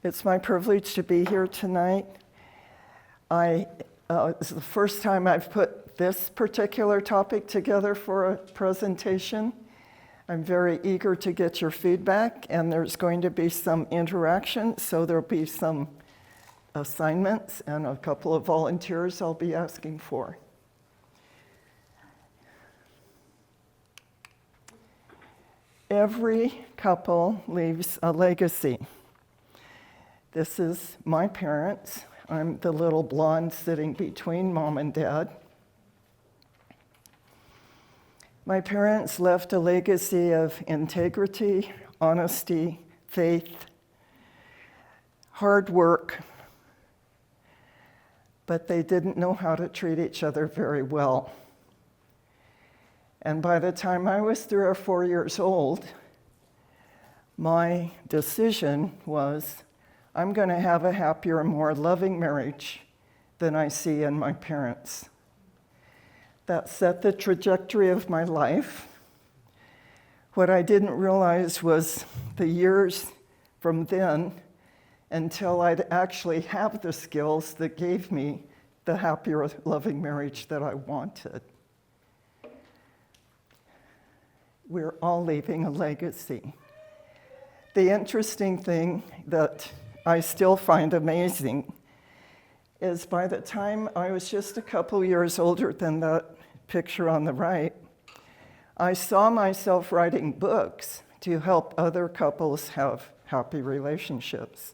It's my privilege to be here tonight. It's the first time I've put this particular topic together for a presentation. I'm very eager to get your feedback, and there's going to be some interaction, so there'll be some assignments and a couple of volunteers I'll be asking for. Every couple leaves a legacy. This is my parents. I'm the little blonde sitting between mom and dad. My parents left a legacy of integrity, honesty, faith, hard work, but they didn't know how to treat each other very well. And by the time I was 3 or 4 years old, my decision was, I'm going to have a happier, more loving marriage than I see in my parents. That set the trajectory of my life. What I didn't realize was the years from then until I'd actually have the skills that gave me the happier, loving marriage that I wanted. We're all leaving a legacy. The interesting thing that I still find amazing is by the time I was just a couple years older than that picture on the right, I saw myself writing books to help other couples have happy relationships.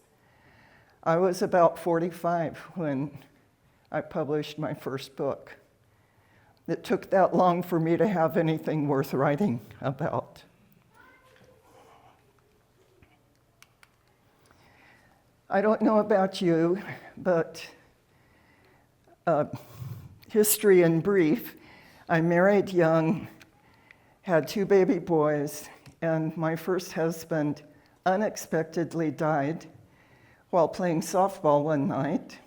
I was about 45 when I published my first book. It took that long for me to have anything worth writing about. I don't know about you, but history in brief, I married young, had 2 baby boys, and my first husband unexpectedly died while playing softball one night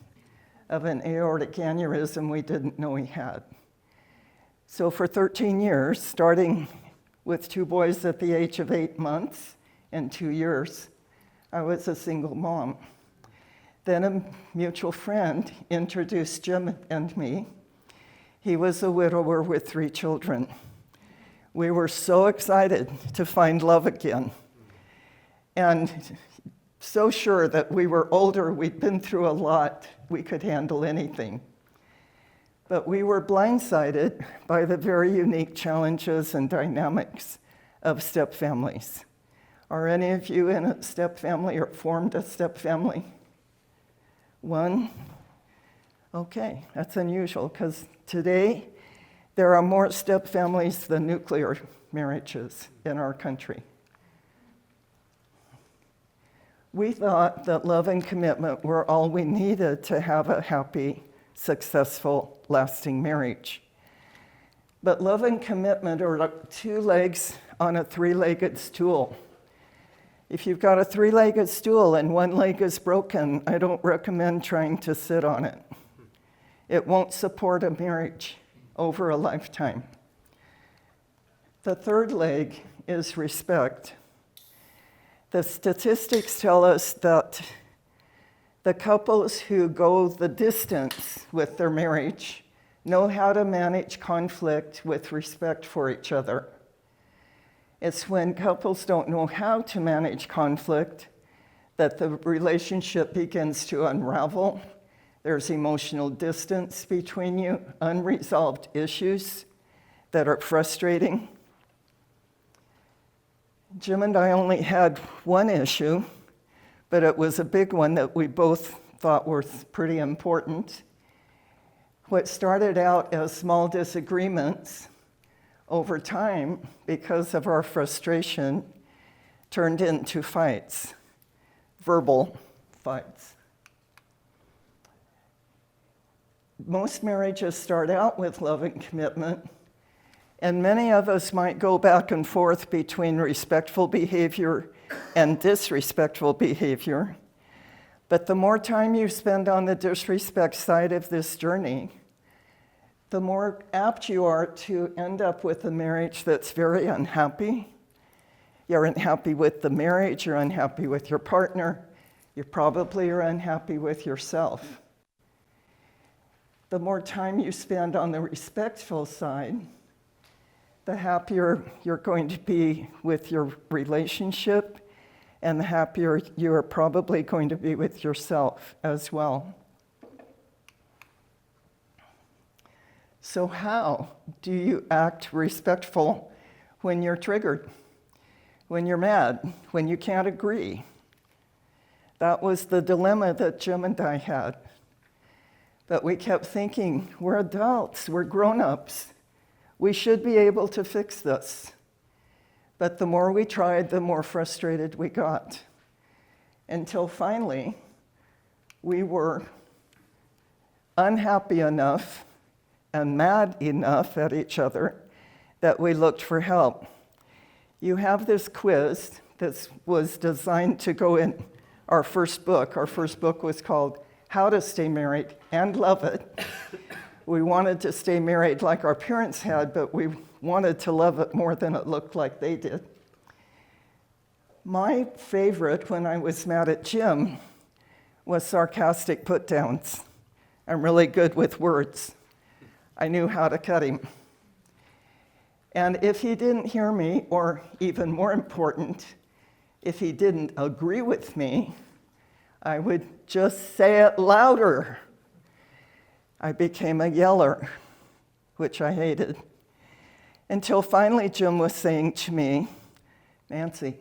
of an aortic aneurysm we didn't know he had. So for 13 years, starting with 2 boys at the age of 8 months and 2 years, I was a single mom. Then a mutual friend introduced Jim and me. He was a widower with 3 children. We were so excited to find love again, and so sure that we were older, we'd been through a lot, we could handle anything. But we were blindsided by the very unique challenges and dynamics of step-families. Are any of you in a step-family or formed a step-family? One? Okay, that's unusual, because today there are more step-families than nuclear marriages in our country. We thought that love and commitment were all we needed to have a happy, successful, lasting marriage. But love and commitment are like 2 legs on a 3-legged stool. If you've got a 3-legged stool and 1 leg is broken, I don't recommend trying to sit on it. It won't support a marriage over a lifetime. The 3rd leg is respect. The statistics tell us that the couples who go the distance with their marriage know how to manage conflict with respect for each other. It's when couples don't know how to manage conflict that the relationship begins to unravel. There's emotional distance between you, unresolved issues that are frustrating. Jim and I only had 1 issue, but it was a big one that we both thought was pretty important. What started out as small disagreements over time, because of our frustration, turned into fights, verbal fights. Most marriages start out with love and commitment, and many of us might go back and forth between respectful behavior and disrespectful behavior. But the more time you spend on the disrespect side of this journey, the more apt you are to end up with a marriage that's very unhappy. You're unhappy with the marriage, you're unhappy with your partner, You probably are unhappy with yourself. The more time you spend on the respectful side, the happier you're going to be with your relationship, and the happier you are probably going to be with yourself as well. So how do you act respectful when you're triggered, when you're mad, when you can't agree? That was the dilemma that Jim and I had. But we kept thinking, we're adults, we're grown-ups. We should be able to fix this. But the more we tried, the more frustrated we got. Until finally, we were unhappy enough and mad enough at each other that we looked for help. You have this quiz that was designed to go in our first book. Our first book was called How to Stay Married and Love It. We wanted to stay married like our parents had, but we wanted to love it more than it looked like they did. My favorite when I was mad at Jim was sarcastic put-downs. I'm really good with words. I knew how to cut him. And if he didn't hear me, or even more important, if he didn't agree with me, I would just say it louder. I became a yeller, which I hated. Until finally Jim was saying to me, Nancy,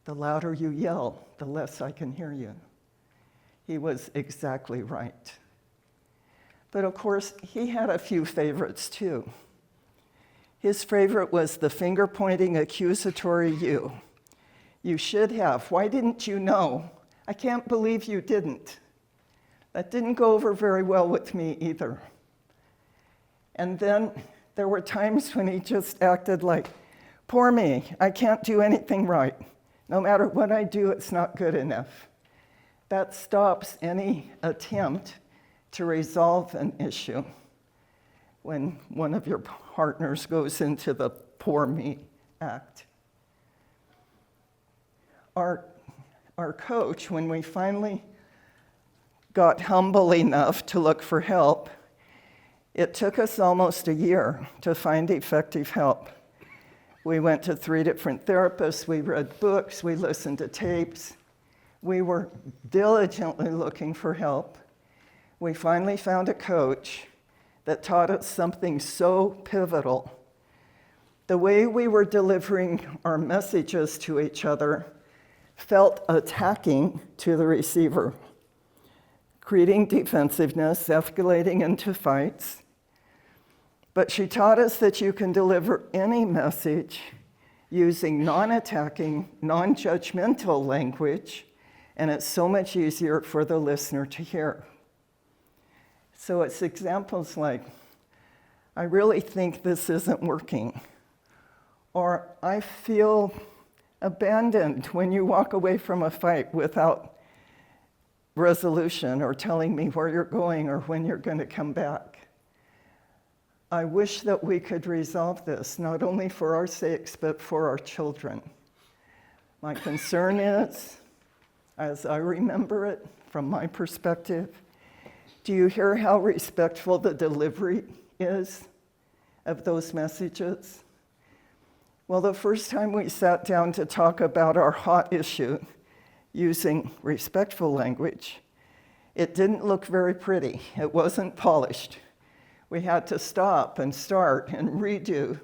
the louder you yell, the less I can hear you. He was exactly right. But of course, he had a few favorites too. His favorite was the finger-pointing accusatory you. You should have. Why didn't you know? I can't believe you didn't. That didn't go over very well with me either. And then there were times when he just acted like, poor me, I can't do anything right. No matter what I do, it's not good enough. That stops any attempt to resolve an issue when one of your partners goes into the poor me act. Our coach, when we finally got humble enough to look for help, it took us almost a year to find effective help. We went to 3 different therapists, we read books, we listened to tapes. We were diligently looking for help. We finally found a coach that taught us something so pivotal. The way we were delivering our messages to each other felt attacking to the receiver, creating defensiveness, escalating into fights. But she taught us that you can deliver any message using non-attacking, non-judgmental language, and it's so much easier for the listener to hear. So it's examples like, I really think this isn't working, or I feel abandoned when you walk away from a fight without resolution or telling me where you're going or when you're going to come back. I wish that we could resolve this, not only for our sakes, but for our children. My concern is, as I remember it from my perspective, do you hear how respectful the delivery is of those messages? Well, the first time we sat down to talk about our hot issue using respectful language, it didn't look very pretty. It wasn't polished. We had to stop and start and redo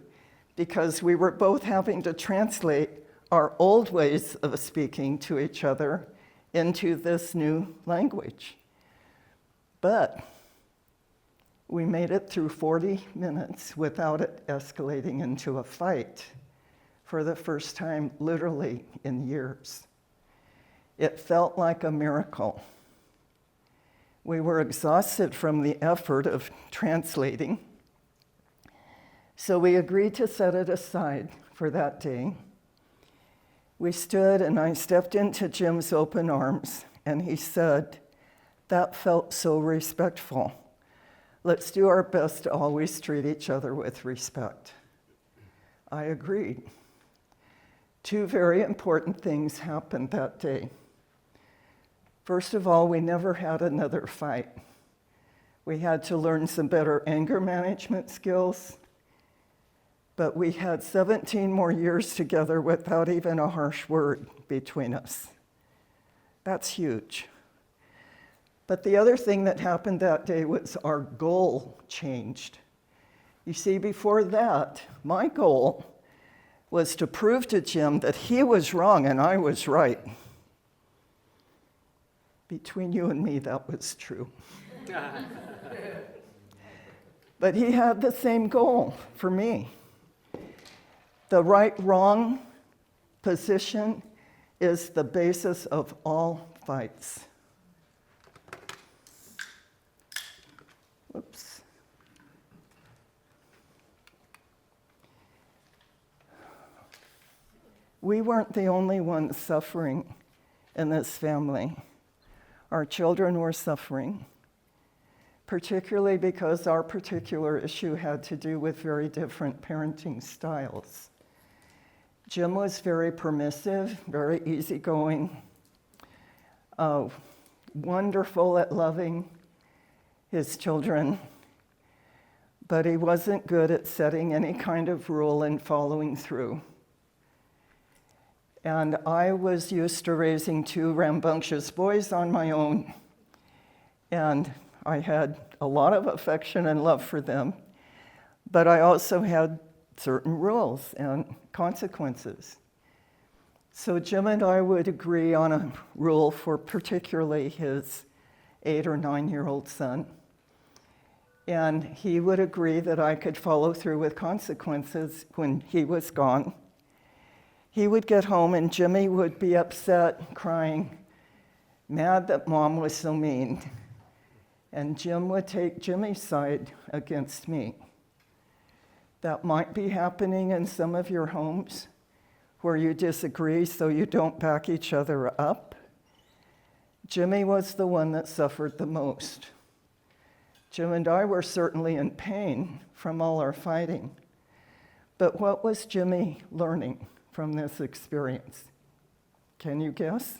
because we were both having to translate our old ways of speaking to each other into this new language. But we made it through 40 minutes without it escalating into a fight for the first time, literally, in years. It felt like a miracle. We were exhausted from the effort of translating, so we agreed to set it aside for that day. We stood and I stepped into Jim's open arms, and he said, "That felt so respectful. Let's do our best to always treat each other with respect." I agreed. 2 very important things happened that day. First of all, we never had another fight. We had to learn some better anger management skills, but we had 17 more years together without even a harsh word between us. That's huge. But the other thing that happened that day was our goal changed. You see, before that, my goal was to prove to Jim that he was wrong and I was right. Between you and me, that was true. But he had the same goal for me. The right-wrong position is the basis of all fights. Whoops. We weren't the only ones suffering in this family. Our children were suffering, particularly because our particular issue had to do with very different parenting styles. Jim was very permissive, very easygoing, wonderful at loving his children, but he wasn't good at setting any kind of rule and following through. And I was used to raising two rambunctious boys on my own, and I had a lot of affection and love for them, but I also had certain rules and consequences. So Jim and I would agree on a rule for particularly his 8 or 9-year-old son, and he would agree that I could follow through with consequences when he was gone. He would get home and Jimmy would be upset, crying, mad that Mom was so mean. And Jim would take Jimmy's side against me. That might be happening in some of your homes where you disagree so you don't back each other up. Jimmy was the one that suffered the most. Jim and I were certainly in pain from all our fighting. But what was Jimmy learning from this experience? Can you guess?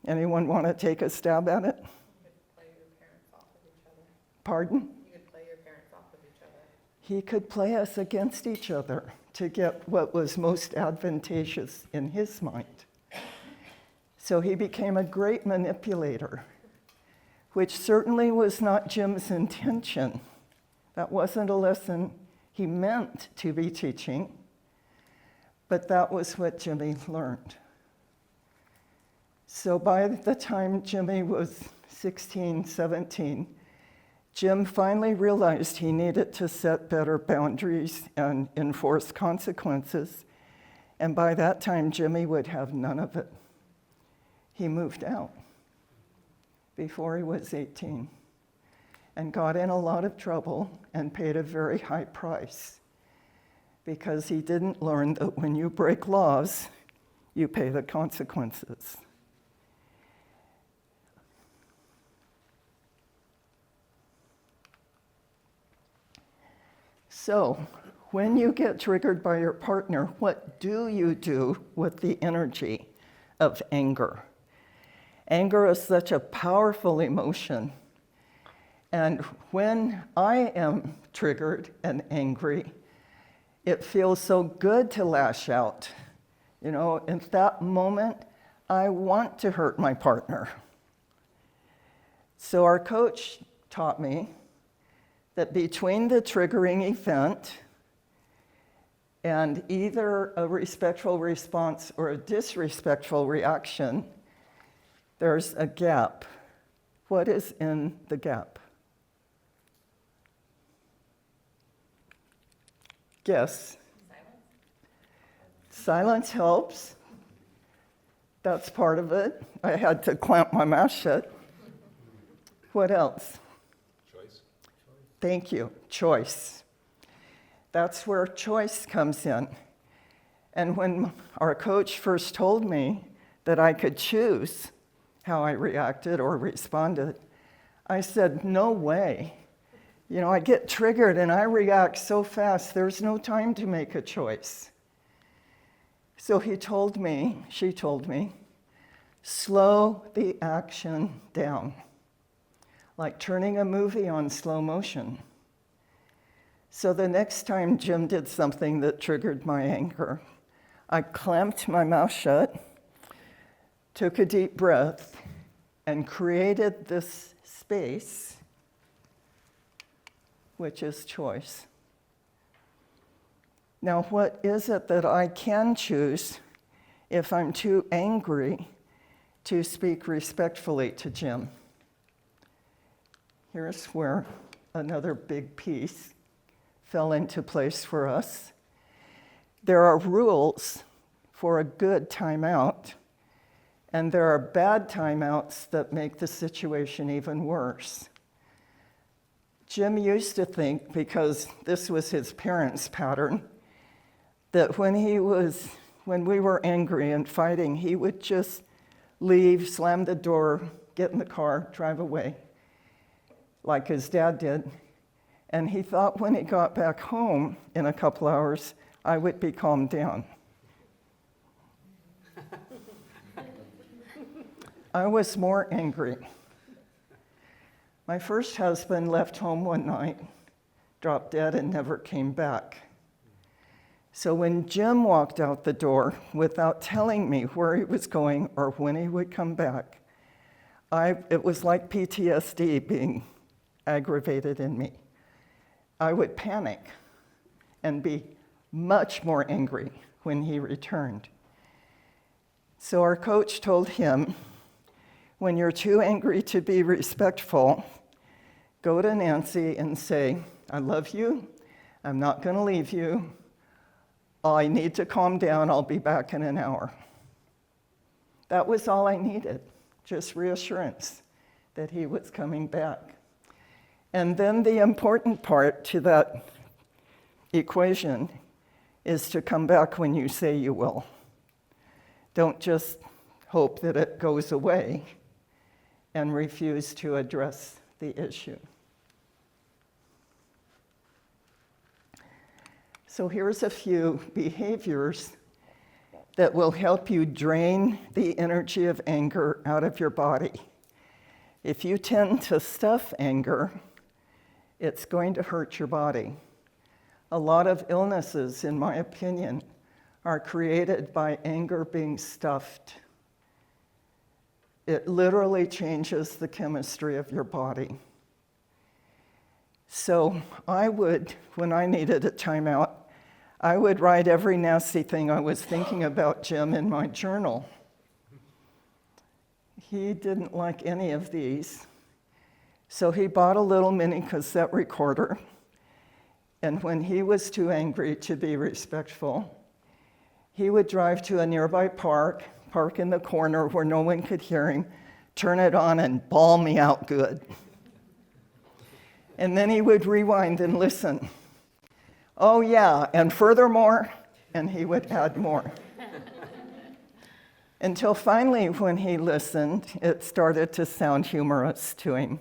Anyone want to take a stab at it? You could play your parents off of each other. Pardon? You could play your parents off of each other. He could play us against each other to get what was most advantageous in his mind. So he became a great manipulator, which certainly was not Jim's intention. That wasn't a lesson he meant to be teaching. But that was what Jimmy learned. So by the time Jimmy was 16, 17, Jim finally realized he needed to set better boundaries and enforce consequences. And by that time, Jimmy would have none of it. He moved out before he was 18 and got in a lot of trouble and paid a very high price, because he didn't learn that when you break laws, you pay the consequences. So, when you get triggered by your partner, what do you do with the energy of anger? Anger is such a powerful emotion. And when I am triggered and angry, it feels so good to lash out. You know, in that moment, I want to hurt my partner. So our coach taught me that between the triggering event and either a respectful response or a disrespectful reaction, there's a gap. What is in the gap? Guess. Silence helps. That's part of it. I had to clamp my mouth shut. What else? Choice. Thank you. Choice. That's where choice comes in. And when our coach first told me that I could choose how I reacted or responded, I said, no way. You know, I get triggered and I react so fast, there's no time to make a choice. So she told me, slow the action down, like turning a movie on slow motion. So the next time Jim did something that triggered my anger, I clamped my mouth shut, took a deep breath, and created this space, which is choice. Now, what is it that I can choose if I'm too angry to speak respectfully to Jim? Here's where another big piece fell into place for us. There are rules for a good timeout, and there are bad timeouts that make the situation even worse. Jim used to think, because this was his parents' pattern, that when we were angry and fighting, he would just leave, slam the door, get in the car, drive away, like his dad did. And he thought when he got back home in a couple hours, I would be calmed down. I was more angry. My first husband left home one night, dropped dead, and never came back. So when Jim walked out the door without telling me where he was going or when he would come back, it was like PTSD being aggravated in me. I would panic and be much more angry when he returned. So our coach told him, when you're too angry to be respectful, go to Nancy and say, I love you, I'm not going to leave you, I need to calm down, I'll be back in an hour. That was all I needed, just reassurance that he was coming back. And then the important part to that equation is to come back when you say you will. Don't just hope that it goes away and refuse to address the issue. So here's a few behaviors that will help you drain the energy of anger out of your body. If you tend to stuff anger, it's going to hurt your body. A lot of illnesses, in my opinion, are created by anger being stuffed. It literally changes the chemistry of your body. So I would, when I needed a timeout, I would write every nasty thing I was thinking about Jim in my journal. He didn't like any of these. So he bought a little mini cassette recorder, and when he was too angry to be respectful, he would drive to a nearby park in the corner where no one could hear him, turn it on, and bawl me out good. And then he would rewind and listen. Oh yeah, and furthermore, and he would add more. Until finally, when he listened, it started to sound humorous to him.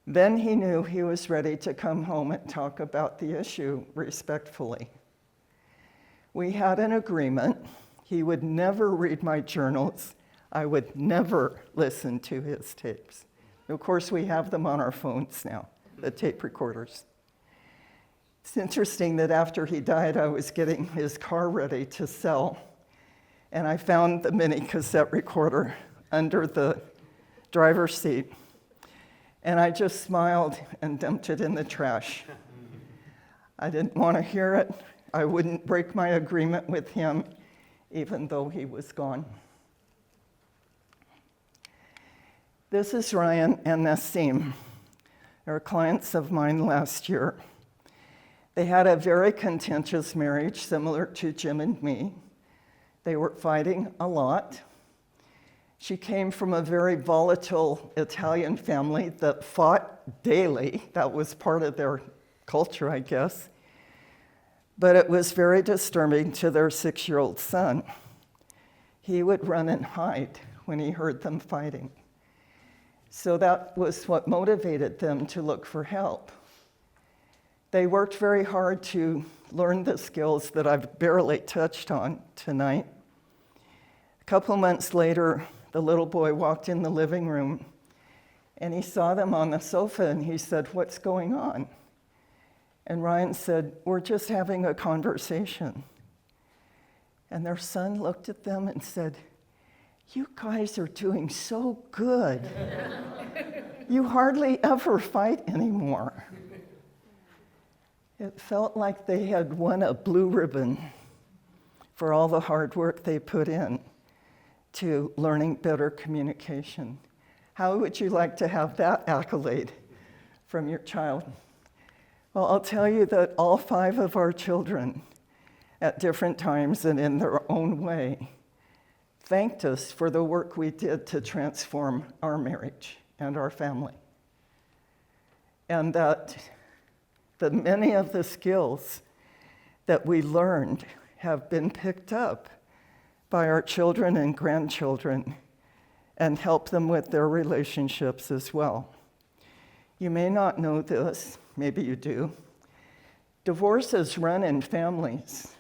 Then he knew he was ready to come home and talk about the issue respectfully. We had an agreement. He would never read my journals. I would never listen to his tapes. Of course, we have them on our phones now, the tape recorders. It's interesting that after he died, I was getting his car ready to sell, and I found the mini cassette recorder under the driver's seat, and I just smiled and dumped it in the trash. I didn't want to hear it. I wouldn't break my agreement with him, even though he was gone. This is Ryan and Nassim. They were clients of mine last year. They had a very contentious marriage, similar to Jim and me. They were fighting a lot. She came from a very volatile Italian family that fought daily. That was part of their culture, I guess. But it was very disturbing to their 6-year-old son. He would run and hide when he heard them fighting. So that was what motivated them to look for help. They worked very hard to learn the skills that I've barely touched on tonight. A couple months later, the little boy walked in the living room and he saw them on the sofa and he said, "What's going on?" And Ryan said, "We're just having a conversation." And their son looked at them and said, "You guys are doing so good. You hardly ever fight anymore." It felt like they had won a blue ribbon for all the hard work they put in to learning better communication. How would you like to have that accolade from your child? Well, I'll tell you that all 5 of our children, at different times and in their own way, thanked us for the work we did to transform our marriage and our family. And that many of the skills that we learned have been picked up by our children and grandchildren and help them with their relationships as well. You may not know this, maybe you do. Divorces run in families.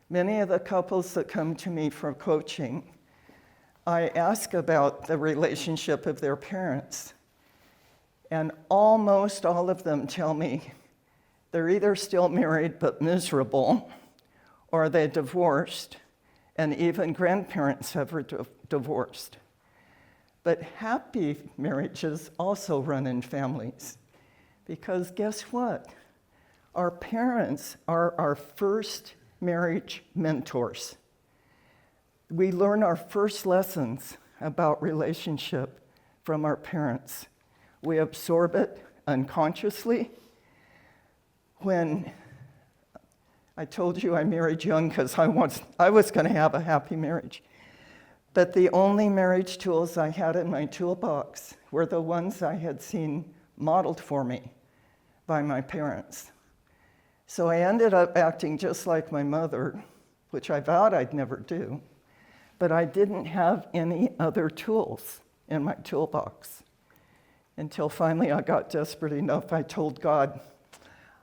Many of the couples that come to me for coaching, I ask about the relationship of their parents. And almost all of them tell me they're either still married but miserable, or they divorced, and even grandparents have divorced. But happy marriages also run in families. Because guess what? Our parents are our first marriage mentors. We learn our first lessons about relationship from our parents. We absorb it unconsciously. When I told you I married young because I was going to have a happy marriage, but the only marriage tools I had in my toolbox were the ones I had seen modeled for me by my parents. So I ended up acting just like my mother, which I vowed I'd never do, but I didn't have any other tools in my toolbox. Until finally I got desperate enough, I told God,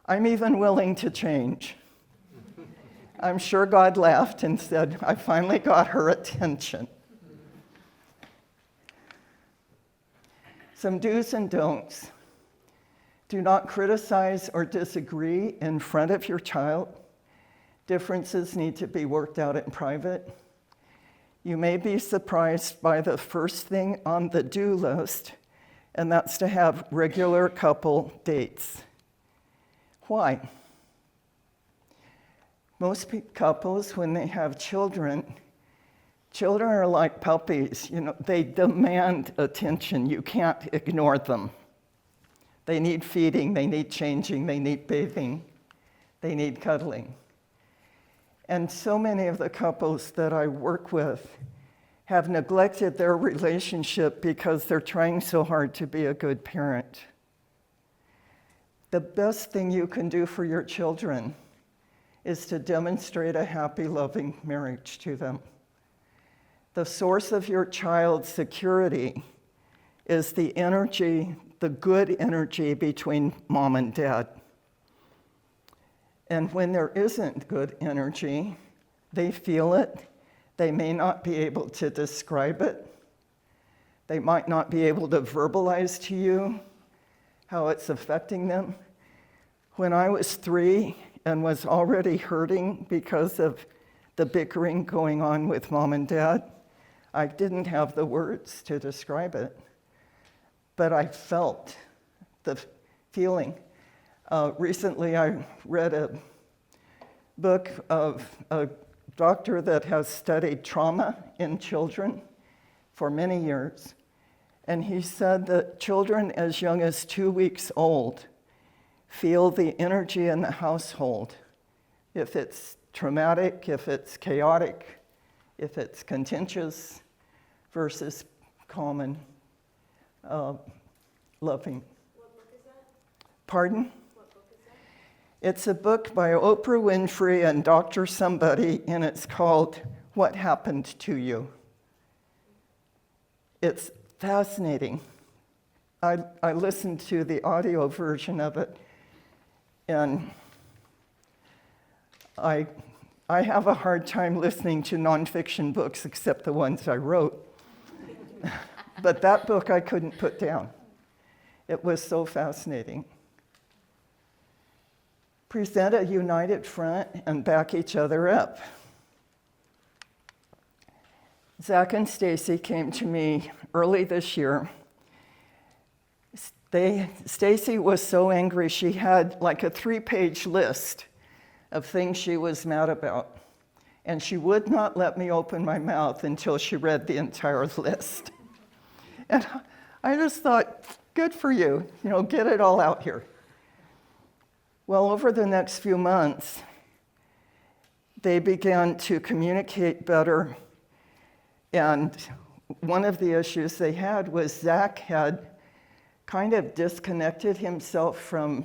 "I'm even willing to change." I'm sure God laughed and said, "I finally got her attention." Some do's and don'ts. Do not criticize or disagree in front of your child. Differences need to be worked out in private. You may be surprised by the first thing on the do list, and that's to have regular couple dates. Why? Most couples, when they have children are like puppies. They demand attention. You can't ignore them. They need feeding, they need changing, they need bathing, they need cuddling. And so many of the couples that I work with have neglected their relationship because they're trying so hard to be a good parent. The best thing you can do for your children is to demonstrate a happy, loving marriage to them. The source of your child's security is the energy, the good energy between mom and dad. And when there isn't good energy, they feel it. They may not be able to describe it. They might not be able to verbalize to you how it's affecting them. When I was 3 and was already hurting because of the bickering going on with mom and dad, I didn't have the words to describe it, but I felt the feeling. Recently, I read a book of a doctor that has studied trauma in children for many years, and he said that children as young as 2 weeks old feel the energy in the household, if it's traumatic, if it's chaotic, if it's contentious, versus calm and loving. What book is that? Pardon? What book is that? It's a book by Oprah Winfrey and Dr. Somebody, and it's called What Happened to You. It's fascinating. I listened to the audio version of it, and I have a hard time listening to nonfiction books except the ones I wrote. But that book I couldn't put down. It was so fascinating. Present a united front and back each other up. Zach and Stacy came to me early this year. Stacy was so angry, she had like a 3-page list of things she was mad about. And she would not let me open my mouth until she read the entire list. And I just thought, good for you, get it all out here. Well, over the next few months, they began to communicate better. And one of the issues they had was Zach had kind of disconnected himself from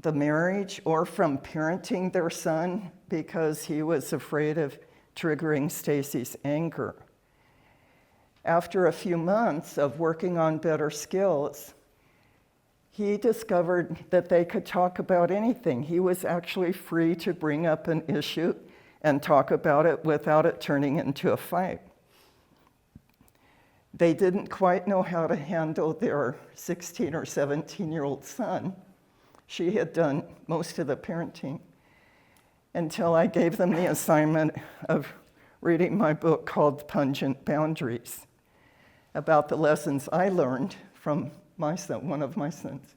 the marriage or from parenting their son because he was afraid of triggering Stacy's anger. After a few months of working on better skills, he discovered that they could talk about anything. He was actually free to bring up an issue and talk about it without it turning into a fight. They didn't quite know how to handle their 16 or 17-year-old son. She had done most of the parenting until I gave them the assignment of reading my book called Pungent Boundaries, about the lessons I learned from my son, one of my sons.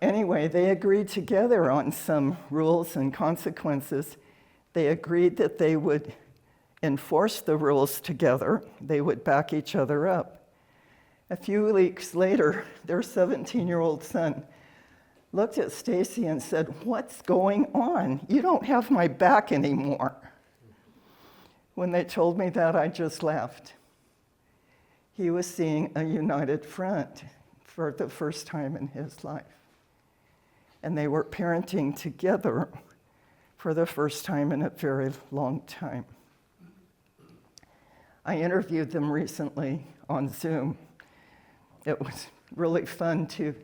Anyway, they agreed together on some rules and consequences. They agreed that they would enforce the rules together. They would back each other up. A few weeks later, their 17-year-old son looked at Stacy and said, "What's going on? You don't have my back anymore." When they told me that, I just laughed. He was seeing a united front for the first time in his life. And they were parenting together for the first time in a very long time. I interviewed them recently on Zoom. It was really fun to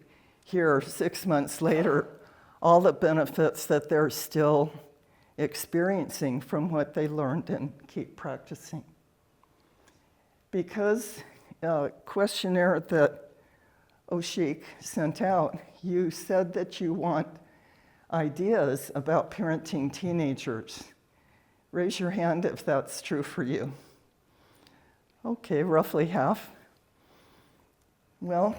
hear 6 months later all the benefits that they're still experiencing from what they learned and keep practicing. Because a questionnaire that Oshik sent out, you said that you want ideas about parenting teenagers. Raise your hand if that's true for you. Okay, roughly half. Well,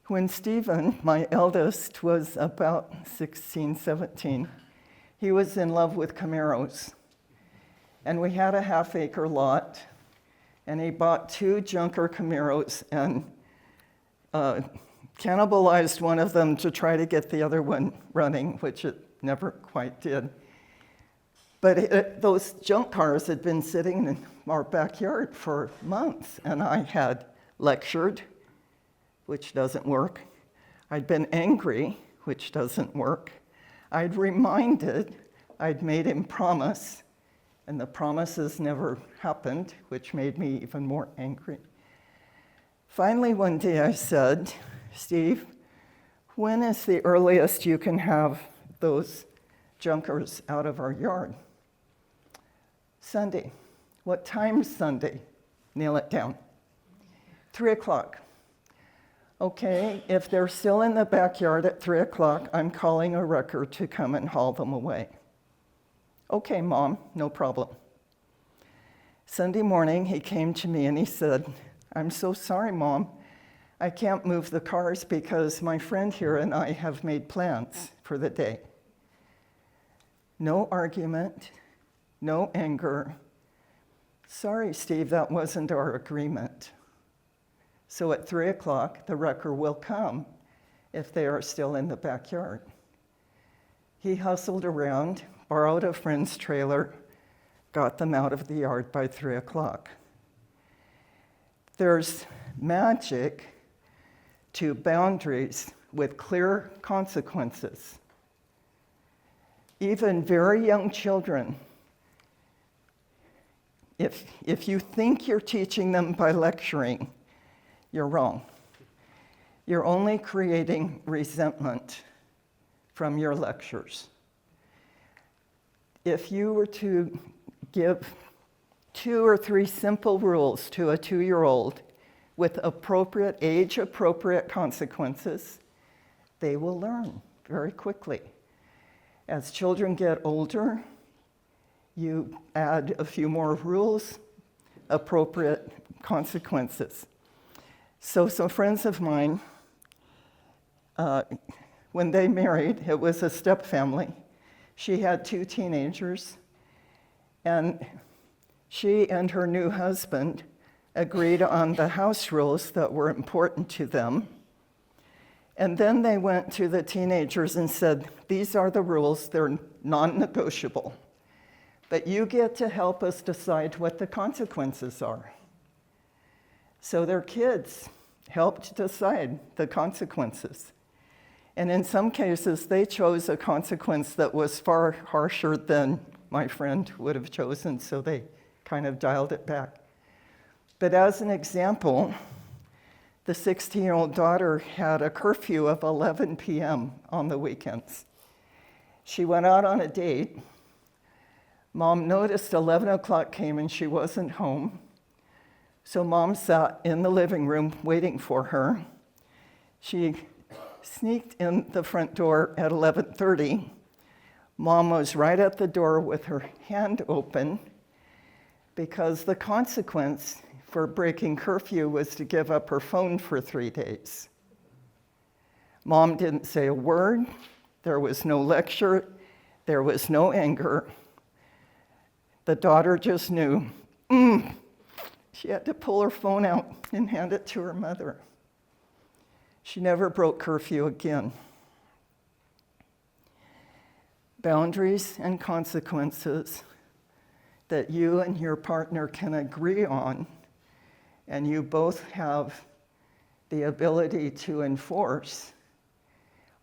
when Stephen, my eldest, was about 16, 17, he was in love with Camaros. And we had a half-acre lot, and he bought 2 junker Camaros and cannibalized one of them to try to get the other one running, which it never quite did. But those junk cars had been sitting in our backyard for months, and I had lectured, which doesn't work. I'd been angry, which doesn't work. I'd reminded, I'd made him promise, and the promises never happened, which made me even more angry. Finally, one day I said, "Steve, when is the earliest you can have those junkers out of our yard?" "Sunday." "What time Sunday?" "Nail it down." 3 o'clock. "Okay, if they're still in the backyard at 3 o'clock, I'm calling a wrecker to come and haul them away." "Okay, Mom, no problem." Sunday morning, he came to me and he said, "I'm so sorry, Mom. I can't move the cars because my friend here and I have made plans for the day." No argument, no anger. "Sorry, Steve, that wasn't our agreement. So at 3 o'clock, the wrecker will come if they are still in the backyard." He hustled around, borrowed a friend's trailer, got them out of the yard by 3 o'clock. There's magic to boundaries with clear consequences. Even very young children, if you think you're teaching them by lecturing, you're wrong. You're only creating resentment from your lectures. If you were to give 2 or 3 simple rules to a 2-year-old with appropriate, age-appropriate consequences, they will learn very quickly. As children get older, you add a few more rules, appropriate consequences. So some friends of mine, when they married, it was a step family. She had 2 teenagers, and she and her new husband agreed on the house rules that were important to them. And then they went to the teenagers and said, these are the rules, they're non-negotiable. But you get to help us decide what the consequences are. So their kids helped decide the consequences. And in some cases, they chose a consequence that was far harsher than my friend would have chosen, so they kind of dialed it back. But as an example, the 16-year-old daughter had a curfew of 11 p.m. on the weekends. She went out on a date. Mom noticed 11 o'clock came and she wasn't home. So Mom sat in the living room waiting for her. She sneaked in the front door at 11:30. Mom was right at the door with her hand open because the consequence for breaking curfew was to give up her phone for 3 days. Mom didn't say a word. There was no lecture. There was no anger. The daughter just knew. She had to pull her phone out and hand it to her mother. She never broke curfew again. Boundaries and consequences that you and your partner can agree on, and you both have the ability to enforce,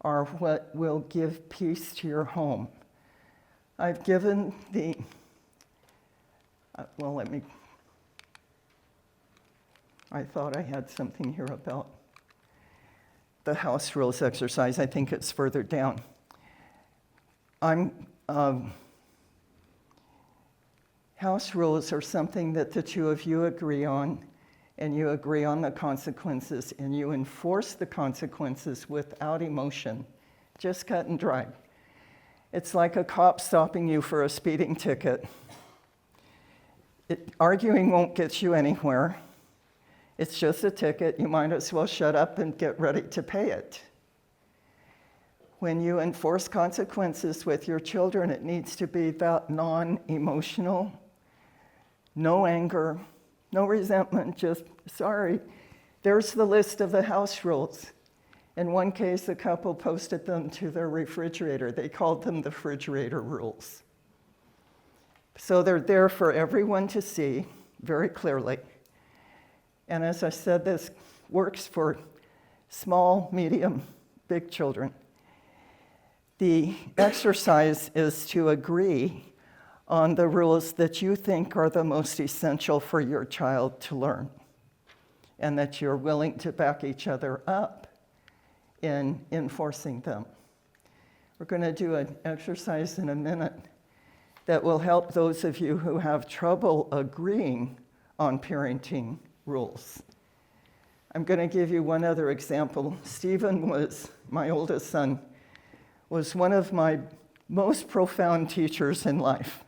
are what will give peace to your home. I've given the, I thought I had something here about the house rules exercise. I think it's further down. House rules are something that the 2 of you agree on, and you agree on the consequences, and you enforce the consequences without emotion, just cut and dry. It's like a cop stopping you for a speeding ticket. Arguing won't get you anywhere. It's just a ticket. You might as well shut up and get ready to pay it. When you enforce consequences with your children, it needs to be that non-emotional, no anger, no resentment, just sorry. There's the list of the house rules. In one case, a couple posted them to their refrigerator. They called them the refrigerator rules. So they're there for everyone to see very clearly. And as I said, this works for small, medium, big children. The exercise is to agree on the rules that you think are the most essential for your child to learn, and that you're willing to back each other up in enforcing them. We're going to do an exercise in a minute that will help those of you who have trouble agreeing on parenting rules. I'm going to give you one other example. Stephen was, my oldest son, was one of my most profound teachers in life.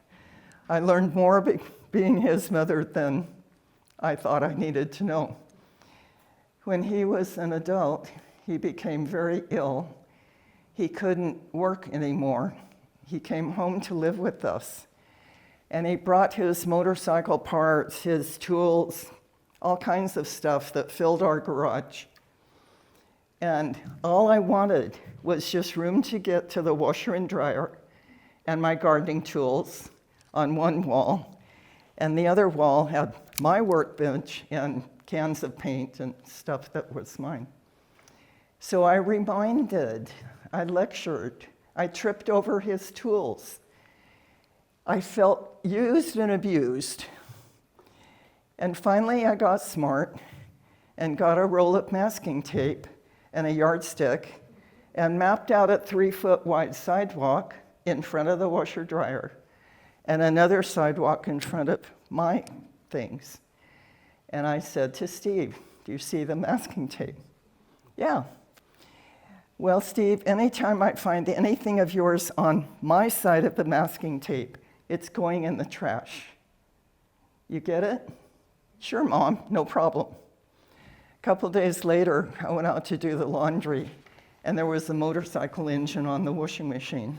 I learned more being his mother than I thought I needed to know. When he was an adult, he became very ill. He couldn't work anymore. He came home to live with us. And he brought his motorcycle parts, his tools, all kinds of stuff that filled our garage. And all I wanted was just room to get to the washer and dryer and my gardening tools on one wall. And the other wall had my workbench and cans of paint and stuff that was mine. So I reminded, I lectured, I tripped over his tools. I felt used and abused. And finally I got smart and got a roll of masking tape and a yardstick and mapped out a 3-foot wide sidewalk in front of the washer dryer and another sidewalk in front of my things. And I said to Steve, "Do you see the masking tape?" "Yeah." "Well, Steve, anytime I find anything of yours on my side of the masking tape, it's going in the trash. You get it?" "Sure, Mom, no problem." A couple days later, I went out to do the laundry, and there was a motorcycle engine on the washing machine.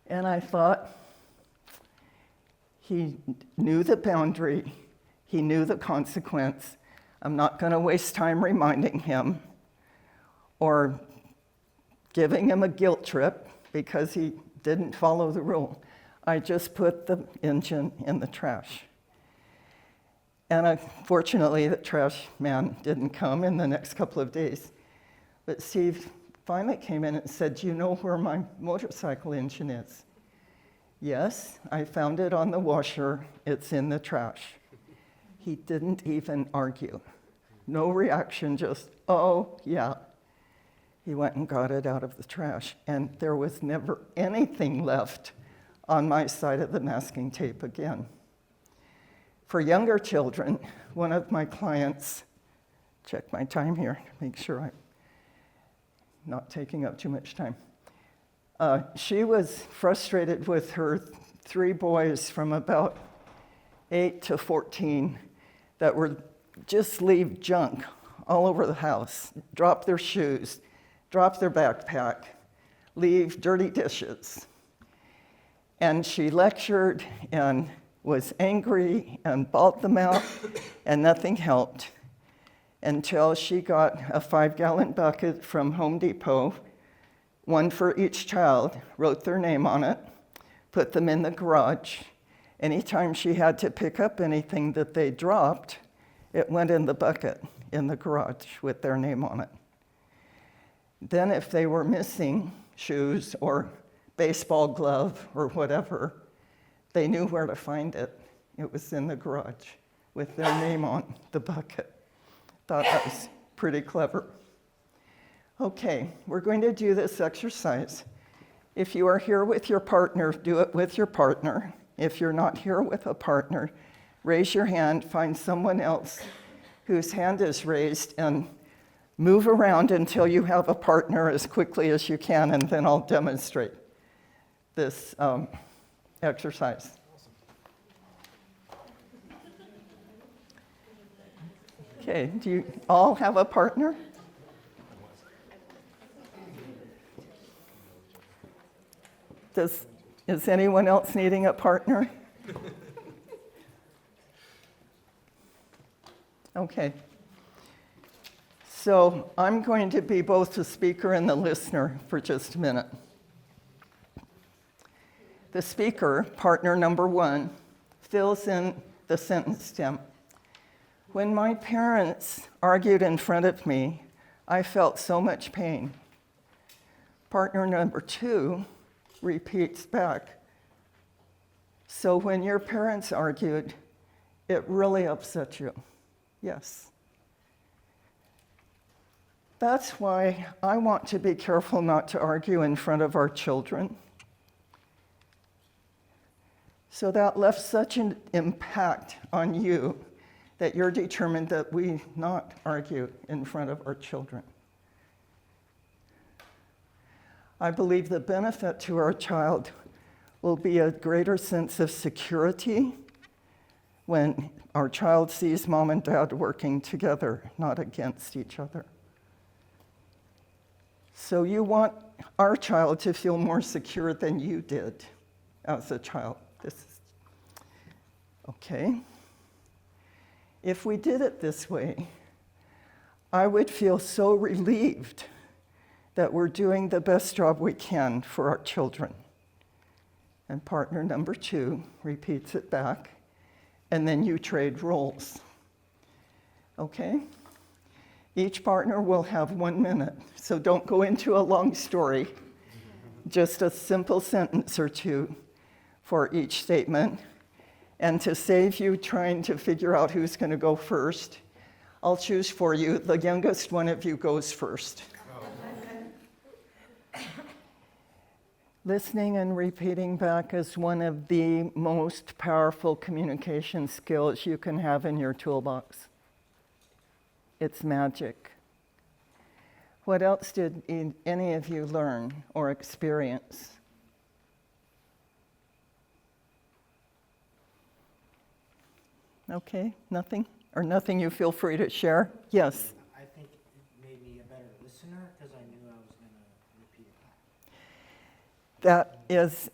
And I thought, he knew the boundary, he knew the consequence. I'm not going to waste time reminding him or giving him a guilt trip because he didn't follow the rule. I just put the engine in the trash. And unfortunately, the trash man didn't come in the next couple of days. But Steve finally came in and said, "Do you know where my motorcycle engine is?" "Yes, I found it on the washer. It's in the trash." He didn't even argue. No reaction, just, "Oh, yeah." He went and got it out of the trash, and there was never anything left on my side of the masking tape again. For younger children, one of my clients, check my time here to make sure I'm not taking up too much time. She was frustrated with her 3 boys from about 8 to 14 that were just leave junk all over the house, drop their shoes, drop their backpack, leave dirty dishes. And she lectured and was angry and bawled them out, and nothing helped until she got a 5-gallon bucket from Home Depot, one for each child, wrote their name on it, put them in the garage. Anytime she had to pick up anything that they dropped, it went in the bucket in the garage with their name on it. Then if they were missing shoes or baseball glove or whatever, they knew where to find it. It was in the garage with their name on the bucket. Thought that was pretty clever. Okay, we're going to do this exercise. If you are here with your partner, do it with your partner. If you're not here with a partner, raise your hand, find someone else whose hand is raised, and move around until you have a partner as quickly as you can, and then I'll demonstrate this exercise. Okay, do you all have a partner? Is anyone else needing a partner? Okay. So I'm going to be both the speaker and the listener for just a minute. The speaker, partner number 1, fills in the sentence stem. When my parents argued in front of me, I felt so much pain. Partner number 2 repeats back. So when your parents argued, it really upset you. Yes. That's why I want to be careful not to argue in front of our children. So that left such an impact on you that you're determined that we not argue in front of our children. I believe the benefit to our child will be a greater sense of security when our child sees mom and dad working together, not against each other. So you want our child to feel more secure than you did as a child. Okay. If we did it this way, I would feel so relieved that we're doing the best job we can for our children. And partner number 2 repeats it back, and then you trade roles. Okay? Each partner will have 1 minute, so don't go into a long story. Just a simple sentence or 2 for each statement. And to save you trying to figure out who's going to go first, I'll choose for you. The youngest one of you goes first. Listening and repeating back is one of the most powerful communication skills you can have in your toolbox. It's magic. What else did any of you learn or experience? Okay, nothing? Or nothing you feel free to share? Yes. I think it made me a better listener because I knew I was going to repeat it. That is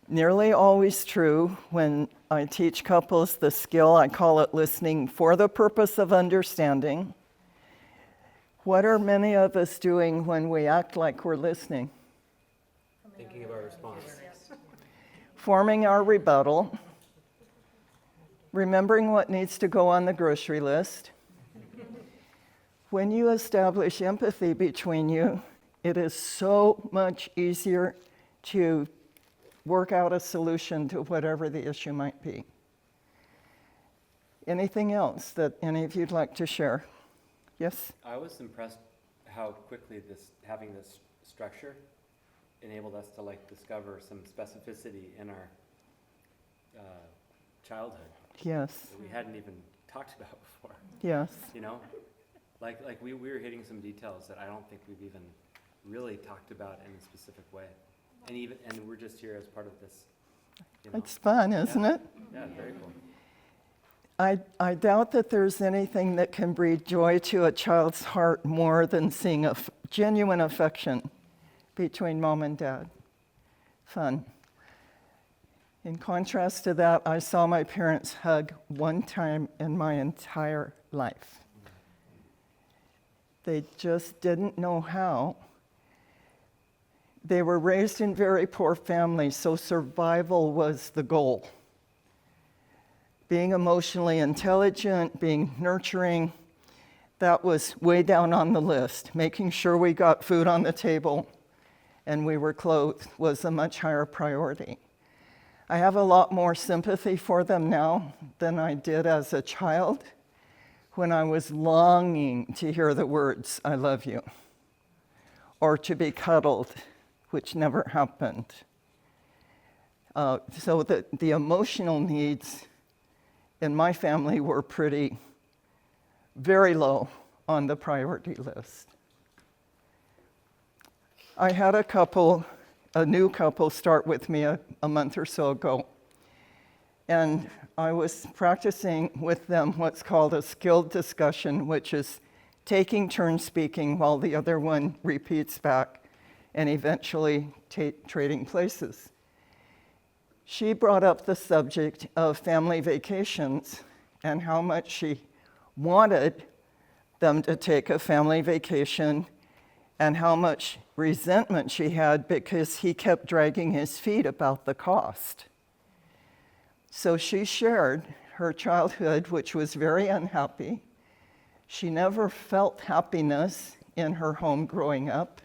nearly always true when I teach couples the skill. I call it listening for the purpose of understanding. What are many of us doing when we act like we're listening? Thinking of our response. Forming our rebuttal, remembering what needs to go on the grocery list. When you establish empathy between you, it is so much easier to work out a solution to whatever the issue might be. Anything else that any of you'd like to share? Yes? I was impressed how quickly having this structure enabled us to discover some specificity in our childhood Yes. that we hadn't even talked about before. Yes. You know, like we were hitting some details that I don't think we've even really talked about in a specific way, and we're just here as part of this. You know. It's fun, isn't it? Yeah, very cool. I doubt that there's anything that can breed joy to a child's heart more than seeing a genuine affection between mom and dad. Fun. In contrast to that, I saw my parents hug one time in my entire life. They just didn't know how. They were raised in very poor families, so survival was the goal. Being emotionally intelligent, being nurturing, that was way down on the list. Making sure we got food on the table and we were clothed was a much higher priority. I have a lot more sympathy for them now than I did as a child when I was longing to hear the words, "I love you," or to be cuddled, which never happened. So the emotional needs in my family were very low on the priority list. I had a new couple start with me a month or so ago. And I was practicing with them what's called a skilled discussion, which is taking turns speaking while the other one repeats back and eventually trading places. She brought up the subject of family vacations and how much she wanted them to take a family vacation and how much resentment she had because he kept dragging his feet about the cost. So she shared her childhood, which was very unhappy. She never felt happiness in her home growing up,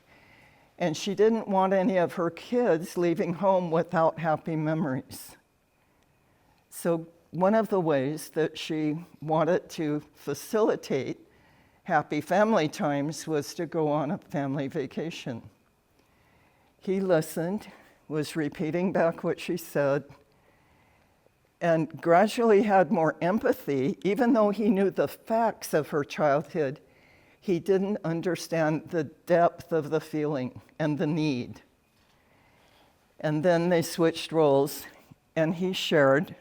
and she didn't want any of her kids leaving home without happy memories. So one of the ways that she wanted to facilitate happy family times was to go on a family vacation. He listened, was repeating back what she said, and gradually had more empathy. Even though he knew the facts of her childhood, he didn't understand the depth of the feeling and the need. And then they switched roles, and he shared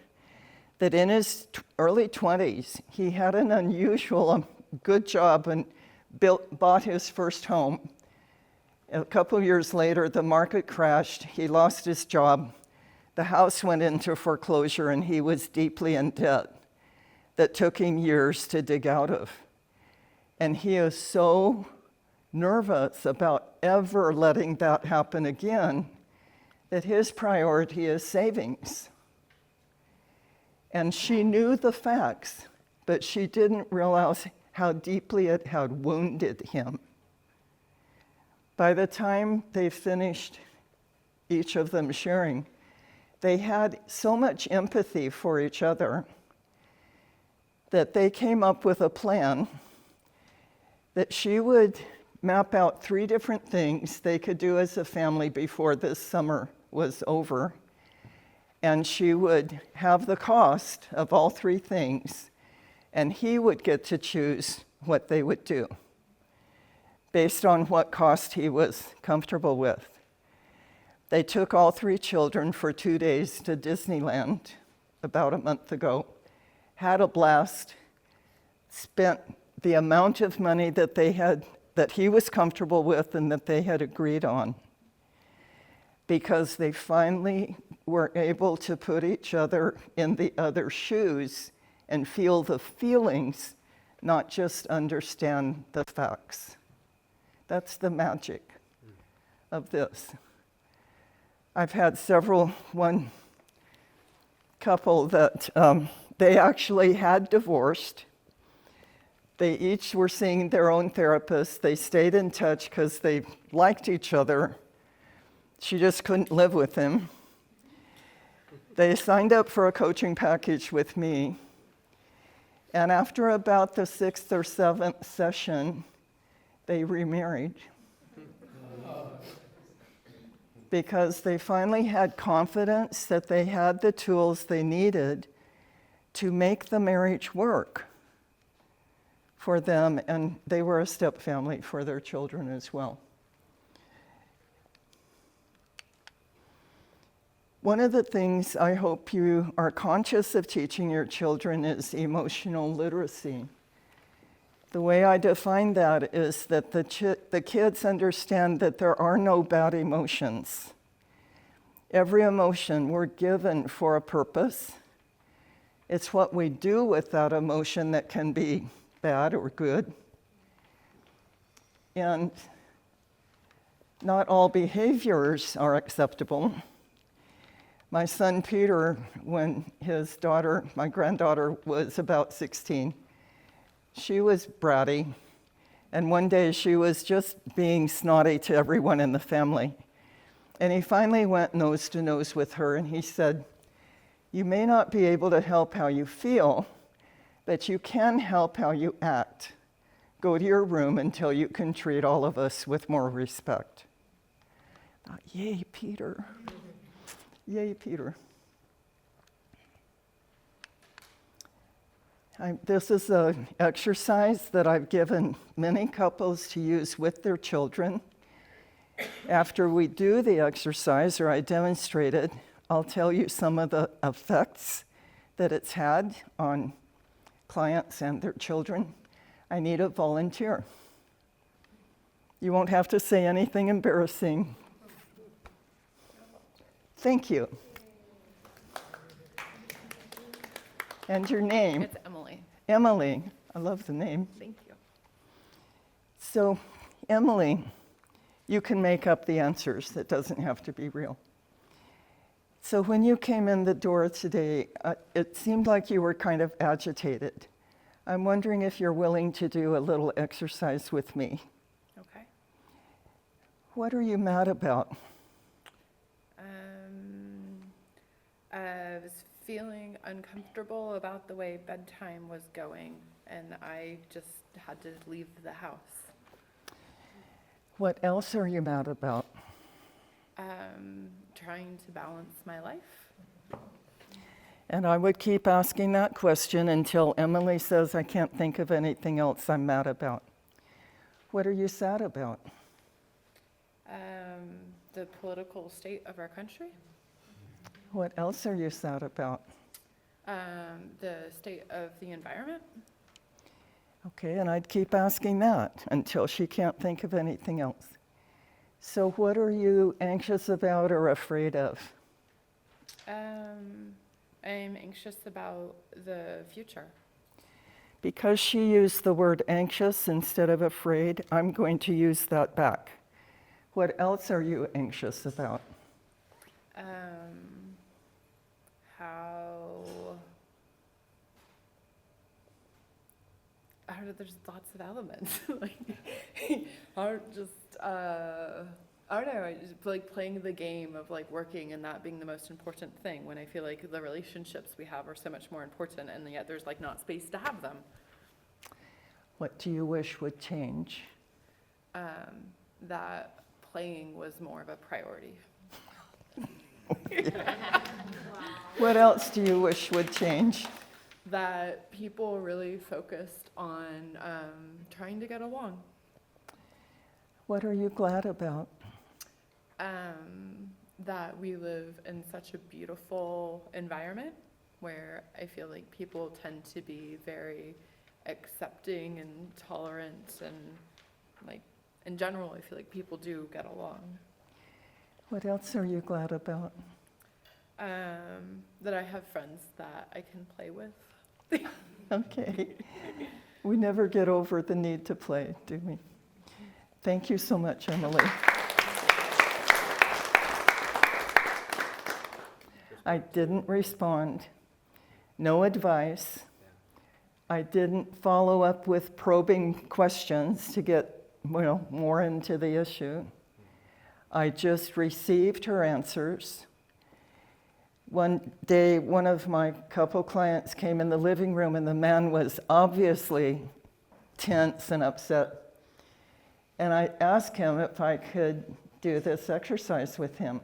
that in his early 20s, he had an unusual good job and bought his first home. A couple years later, the market crashed. He lost his job. The house went into foreclosure, and he was deeply in debt that took him years to dig out of. And he is so nervous about ever letting that happen again that his priority is savings. And she knew the facts, but she didn't realize how deeply it had wounded him. By the time they finished, each of them sharing, they had so much empathy for each other that they came up with a plan that she would map out 3 different things they could do as a family before this summer was over. And she would have the cost of all 3 things, and he would get to choose what they would do based on what cost he was comfortable with. They took all 3 children for 2 days to Disneyland about a month ago, had a blast, spent the amount of money that he was comfortable with and that they had agreed on, because they finally were able to put each other in the other's shoes and feel the feelings, not just understand the facts. That's the magic of this. I've had one couple that they actually had divorced. They each were seeing their own therapist. They stayed in touch because they liked each other. She just couldn't live with him. They signed up for a coaching package with me. And after about the 6th or 7th session, they remarried. Because they finally had confidence that they had the tools they needed to make the marriage work for them, and they were a step family for their children as well. One of the things I hope you are conscious of teaching your children is emotional literacy. The way I define that is that the kids understand that there are no bad emotions. Every emotion we're given for a purpose. It's what we do with that emotion that can be bad or good. And not all behaviors are acceptable. My son Peter, when my granddaughter was about 16, she was bratty, and one day she was just being snotty to everyone in the family. And he finally went nose to nose with her, and he said, "You may not be able to help how you feel, but you can help how you act. Go to your room until you can treat all of us with more respect." I thought, yay, Peter. Yay, Peter. This is an exercise that I've given many couples to use with their children. After we do the exercise, or I demonstrate it, I'll tell you some of the effects that it's had on clients and their children. I need a volunteer. You won't have to say anything embarrassing. Thank you. And your name? It's Emily. Emily. I love the name. Thank you. So, Emily, you can make up the answers. It doesn't have to be real. So when you came in the door today, it seemed like you were kind of agitated. I'm wondering if you're willing to do a little exercise with me. Okay. What are you mad about? I was feeling uncomfortable about the way bedtime was going, and I just had to leave the house. What else are you mad about? Trying to balance my life. And I would keep asking that question until Emily says, "I can't think of anything else I'm mad about." What are you sad about? The political state of our country. What else are you sad about? The state of the environment. Okay, and I'd keep asking that until she can't think of anything else. So what are you anxious about or afraid of? I'm anxious about the future. Because she used the word anxious instead of afraid, I'm going to use that back. What else are you anxious about? There's lots of elements. I don't know, I just like playing the game of like working and that being the most important thing, when I feel like the relationships we have are so much more important, and yet there's like not space to have them. What do you wish would change? that playing was more of a priority. What else do you wish would change? That people really focused on trying to get along. What are you glad about? That we live in such a beautiful environment where I feel like people tend to be very accepting and tolerant, and like in general I feel like people do get along. What else are you glad about? That I have friends that I can play with. Okay. We never get over the need to play, do we? Thank you so much, Emily. I didn't respond. No advice. I didn't follow up with probing questions to get, more into the issue. I just received her answers. One day, one of my couple clients came in the living room, and the man was obviously tense and upset. And I asked him if I could do this exercise with him.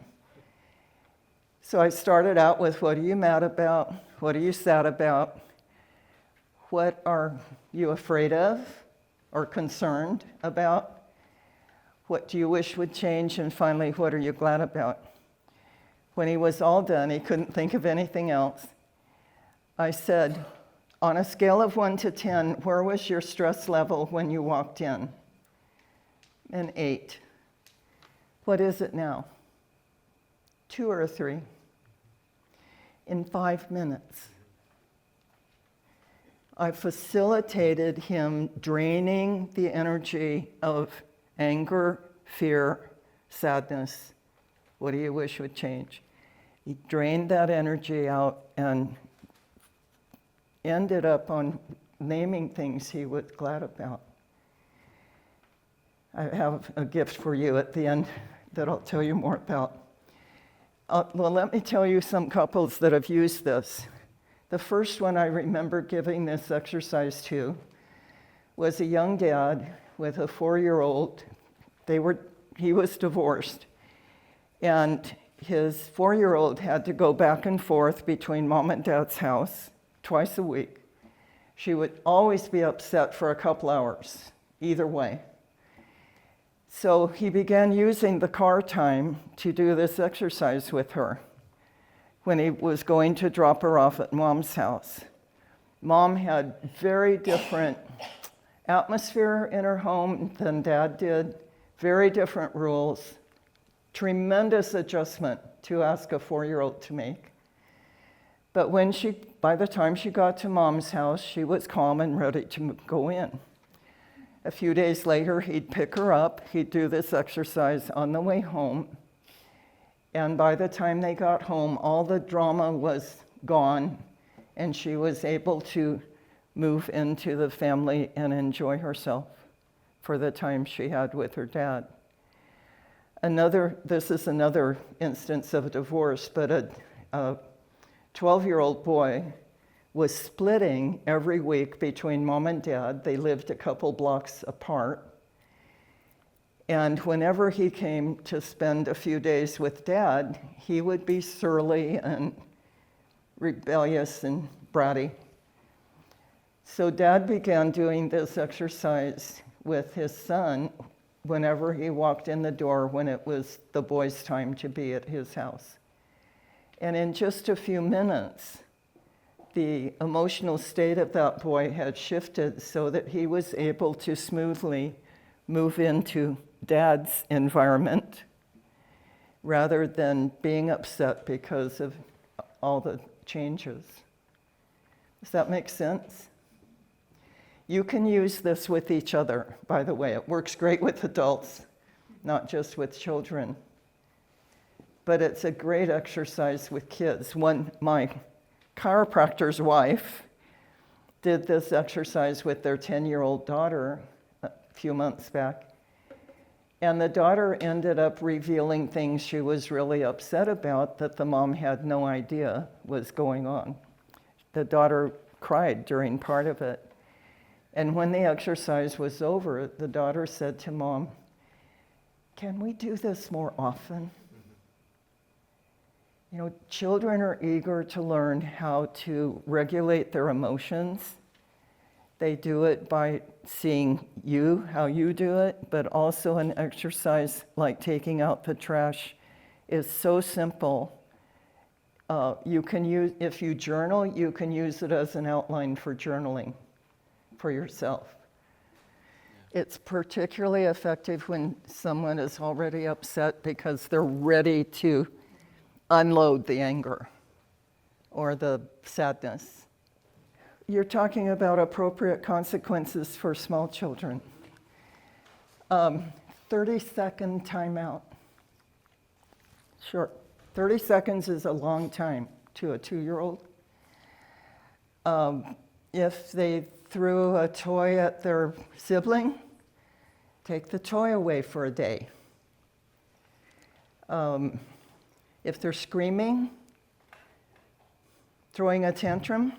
So I started out with, what are you mad about? What are you sad about? What are you afraid of or concerned about? What do you wish would change? And finally, what are you glad about? When he was all done, he couldn't think of anything else. I said, on a scale of 1 to 10, where was your stress level when you walked in? An 8. What is it now? 2 or a 3? In 5 minutes, I facilitated him draining the energy of anger, fear, sadness. What do you wish would change? He drained that energy out and ended up on naming things he was glad about. I have a gift for you at the end that I'll tell you more about. Well, let me tell you some couples that have used this. The first one I remember giving this exercise to was a young dad with a 4-year-old. He was divorced, and his 4-year-old had to go back and forth between mom and dad's house twice a week. She would always be upset for a couple hours, either way. So he began using the car time to do this exercise with her when he was going to drop her off at mom's house. Mom had very different atmosphere in her home than dad did, very different rules, tremendous adjustment to ask a 4-year-old to make. But by the time she got to mom's house, she was calm and ready to go in. A few days later, he'd pick her up, he'd do this exercise on the way home, and by the time they got home, all the drama was gone, and she was able to move into the family and enjoy herself for the time she had with her dad. This is another instance of a divorce, but a 12-year-old boy was splitting every week between mom and dad. They lived a couple blocks apart. And whenever he came to spend a few days with dad, he would be surly and rebellious and bratty. So dad began doing this exercise with his son whenever he walked in the door when it was the boy's time to be at his house. And in just a few minutes, the emotional state of that boy had shifted so that he was able to smoothly move into dad's environment rather than being upset because of all the changes. Does that make sense? You can use this with each other, by the way. It works great with adults, not just with children. But it's a great exercise with kids. My chiropractor's wife did this exercise with their 10-year-old daughter a few months back. And the daughter ended up revealing things she was really upset about that the mom had no idea was going on. The daughter cried during part of it. And when the exercise was over, the daughter said to Mom, "Can we do this more often?" You know, children are eager to learn how to regulate their emotions. They do it by seeing you, how you do it, but also an exercise like taking out the trash is so simple. You can use, if you journal, you can use it as an outline for journaling for yourself. It's particularly effective when someone is already upset because they're ready to unload the anger or the sadness. You're talking about appropriate consequences for small children. 30-second timeout. Sure, 30 seconds is a long time to a 2-year-old. If they threw a toy at their sibling, take the toy away for a day. If they're screaming, throwing a tantrum.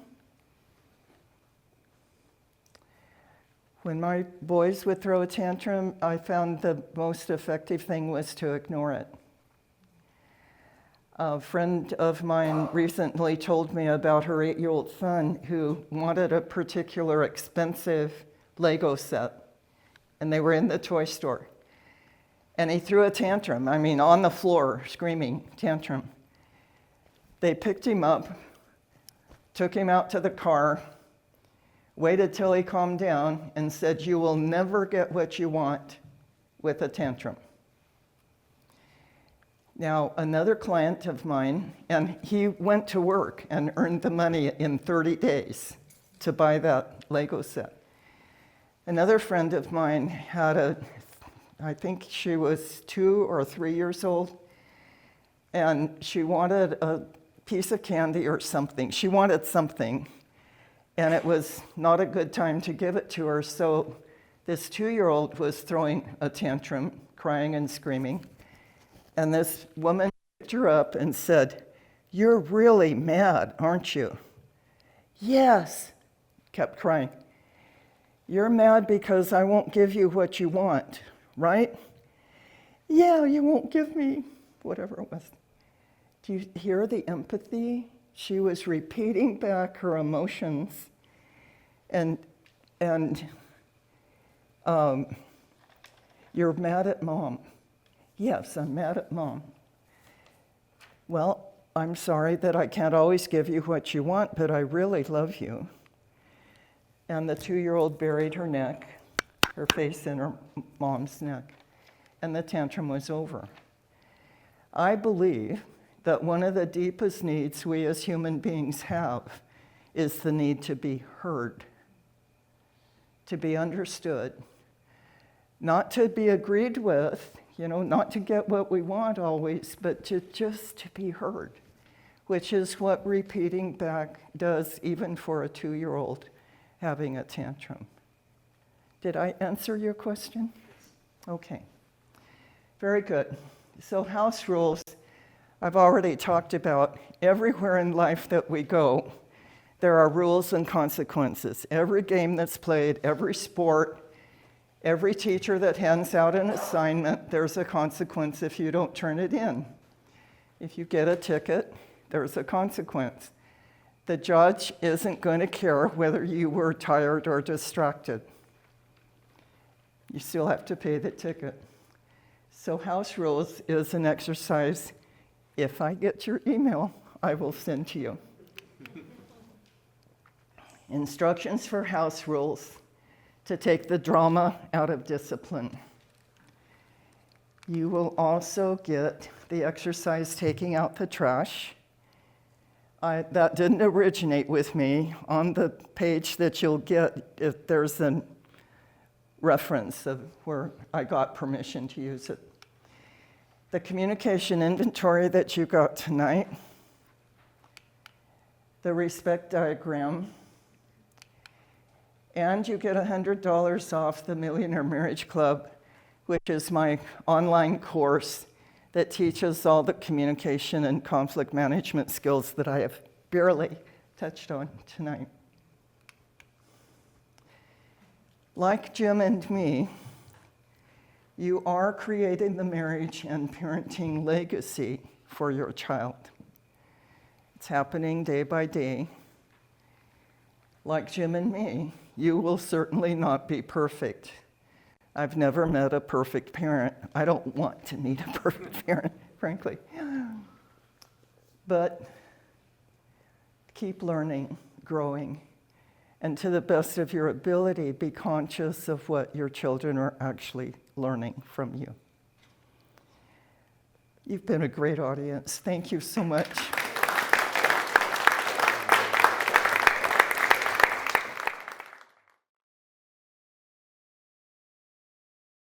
When my boys would throw a tantrum, I found the most effective thing was to ignore it. A friend of mine recently told me about her 8-year-old son who wanted a particular expensive Lego set, and they were in the toy store. And he threw a tantrum, on the floor, screaming, tantrum. They picked him up, took him out to the car, waited till he calmed down, and said, "You will never get what you want with a tantrum." Now, another client of mine, and he went to work and earned the money in 30 days to buy that Lego set. Another friend of mine had I think she was 2 or 3 years old, and she wanted a piece of candy or something. She wanted something, and it was not a good time to give it to her, so this 2-year-old was throwing a tantrum, crying and screaming, and this woman picked her up and said, "You're really mad, aren't you?" "Yes," kept crying. "You're mad because I won't give you what you want, right?" "Yeah, you won't give me," whatever it was. Do you hear the empathy? She was repeating back her emotions, and "You're mad at Mom." "Yes, I'm mad at Mom." "Well, I'm sorry that I can't always give you what you want, but I really love you." And the 2-year-old buried her neck, her face in her mom's neck, and the tantrum was over. I believe that one of the deepest needs we as human beings have is the need to be heard, to be understood, not to be agreed with, not to get what we want always, but just to be heard, which is what repeating back does even for a 2-year-old having a tantrum. Did I answer your question? Okay. Very good. So house rules, I've already talked about. Everywhere in life that we go, there are rules and consequences. Every game that's played, every sport, every teacher that hands out an assignment, there's a consequence if you don't turn it in. If you get a ticket, there's a consequence. The judge isn't going to care whether you were tired or distracted. You still have to pay the ticket. So house rules is an exercise. If I get your email, I will send to you. Instructions for house rules to take the drama out of discipline. You will also get the exercise taking out the trash. That didn't originate with me. On the page that you'll get, if there's a reference of where I got permission to use it. The communication inventory that you got tonight, the respect diagram, and you get $100 off the Millionaire Marriage Club, which is my online course that teaches all the communication and conflict management skills that I have barely touched on tonight. Like Jim and me, you are creating the marriage and parenting legacy for your child. It's happening day by day. Like Jim and me, you will certainly not be perfect. I've never met a perfect parent. I don't want to meet a perfect parent, frankly. But keep learning, growing, and to the best of your ability, be conscious of what your children are actually learning from you. You've been a great audience. Thank you so much.